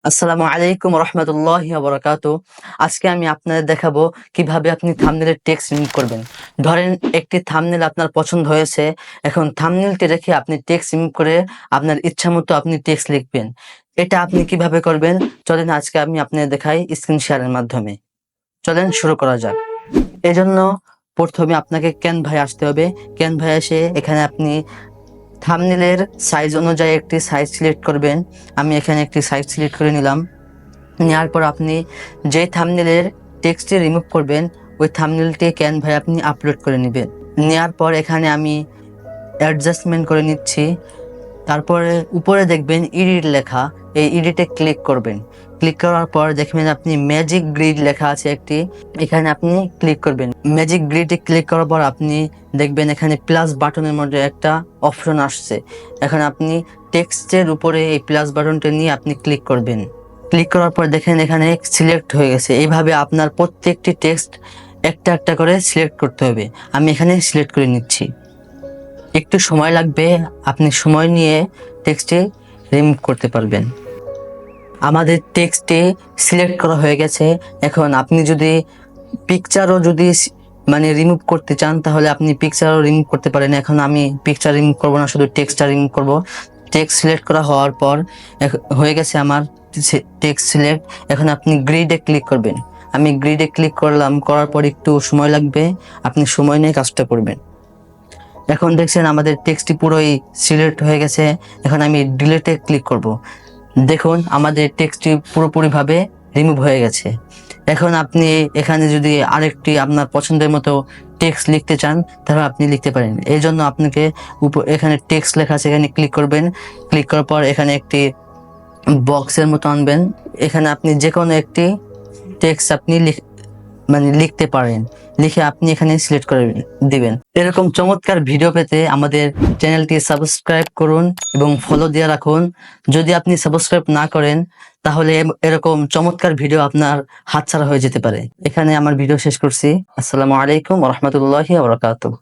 আসসালামু আলাইকুম রহমতুল্লাহি ওয়া বারাকাতুহু। আজকে আমি আপনাদের দেখাবো কিভাবে আপনি থাম্বনেলের টেক্সট রিমুভ করবেন। ধরেন একটি থাম্বনেল আপনার পছন্দ হয়েছে, এখন থাম্বনেলটি রেখে আপনি টেক্সট রিমুভ করে আপনার ইচ্ছা মতো আপনি টেক্সট লিখবেন। এটা আপনি কিভাবে করবেন চলেন আজকে আমি আপনাদের দেখাই স্ক্রিন শেয়ারের মাধ্যমে। চলেন শুরু করা যাক। এজন্য প্রথমে আপনাকে ক্যানভায় আসতে হবে। ক্যানভায় এসে এখানে আপনি থাম্বনেলের সাইজ অনুযায়ী একটি সাইজ সিলেক্ট করবেন। আমি এখানে একটি সাইজ সিলেক্ট করে নিলাম। নেওয়ার পর আপনি যে থাম্বনেলের টেক্সটটি রিমুভ করবেন ওই থাম্বনেলটি ক্যানভায় আপনি আপলোড করে নেবেন। নেওয়ার পর এখানে আমি অ্যাডজাস্টমেন্ট করে নিচ্ছি। তারপরে উপরে দেখবেন এডিট লেখা, এই এডিটে ক্লিক করবেন। ক্লিক করার পর দেখবেন আপনি ম্যাজিক গ্রিড লেখা আছে একটি, এখানে আপনি ক্লিক করবেন। ম্যাজিক গ্রিডে ক্লিক করার পর আপনি দেখবেন এখানে প্লাস বাটনের মধ্যে একটা অপশন আসছে। এখন আপনি টেক্সটের উপরে এই প্লাস বাটনটা নিয়ে আপনি ক্লিক করবেন। ক্লিক করার পর দেখেন এখানে সিলেক্ট হয়ে গেছে। এইভাবে আপনার প্রত্যেকটি টেক্সট একটা একটা করে সিলেক্ট করতে হবে। আমি এখানে সিলেক্ট করে নিচ্ছি। একটু সময় লাগবে, আপনি সময় নিয়ে টেক্সটে রিমুভ করতে পারবেন। আমাদের টেক্সটে সিলেক্ট করা হয়ে গেছে। এখন আপনি যদি পিকচারও রিমুভ করতে চান তাহলে আপনি পিকচারও রিমুভ করতে পারেন। এখন আমি পিকচার রিমুভ করব না, শুধু টেক্সটটা রিমুভ করব। টেক্সট সিলেক্ট করা হওয়ার পর হয়ে গেছে আমার টেক্সট সিলেক্ট। এখন আপনি গ্রিডে ক্লিক করবেন। আমি গ্রিডে ক্লিক করলাম, করার পর একটু সময় লাগবে, আপনি সময় নিয়ে কাজটা করবেন। এখন দেখছেন আমাদের টেক্সটটি পুরোই সিলেক্ট হয়ে গেছে। এখন আমি ডিলিটে ক্লিক করব। দেখুন আমাদের টেক্সটটি পুরোপুরিভাবে রিমুভ হয়ে গেছে। এখন আপনি এখানে যদি আরেকটি আপনার পছন্দের মতো টেক্সট লিখতে চান তাহলে আপনি লিখতে পারেন। এই জন্য আপনাকে এখানে টেক্সট লেখা আছে, এখানে ক্লিক করবেন। ক্লিক করার পর এখানে একটি বক্সের মতো আনবেন। এখানে আপনি যে কোনো একটি টেক্সট আপনি লিখতে পারেন। লিখে আপনি এখানে সিলেক্ট করে দিবেন। এরকম চমৎকার ভিডিও পেতে আমাদের চ্যানেলটি সাবস্ক্রাইব করুন এবং ফলো দিয়ে রাখুন। যদি আপনি সাবস্ক্রাইব না করেন তাহলে এরকম চমৎকার ভিডিও আপনার হাতছাড়া হয়ে যেতে পারে। এখানে আমার ভিডিও শেষ করছি। আসসালামু আলাইকুম ওয়া রাহমাতুল্লাহি ওয়া বারাকাতুহু।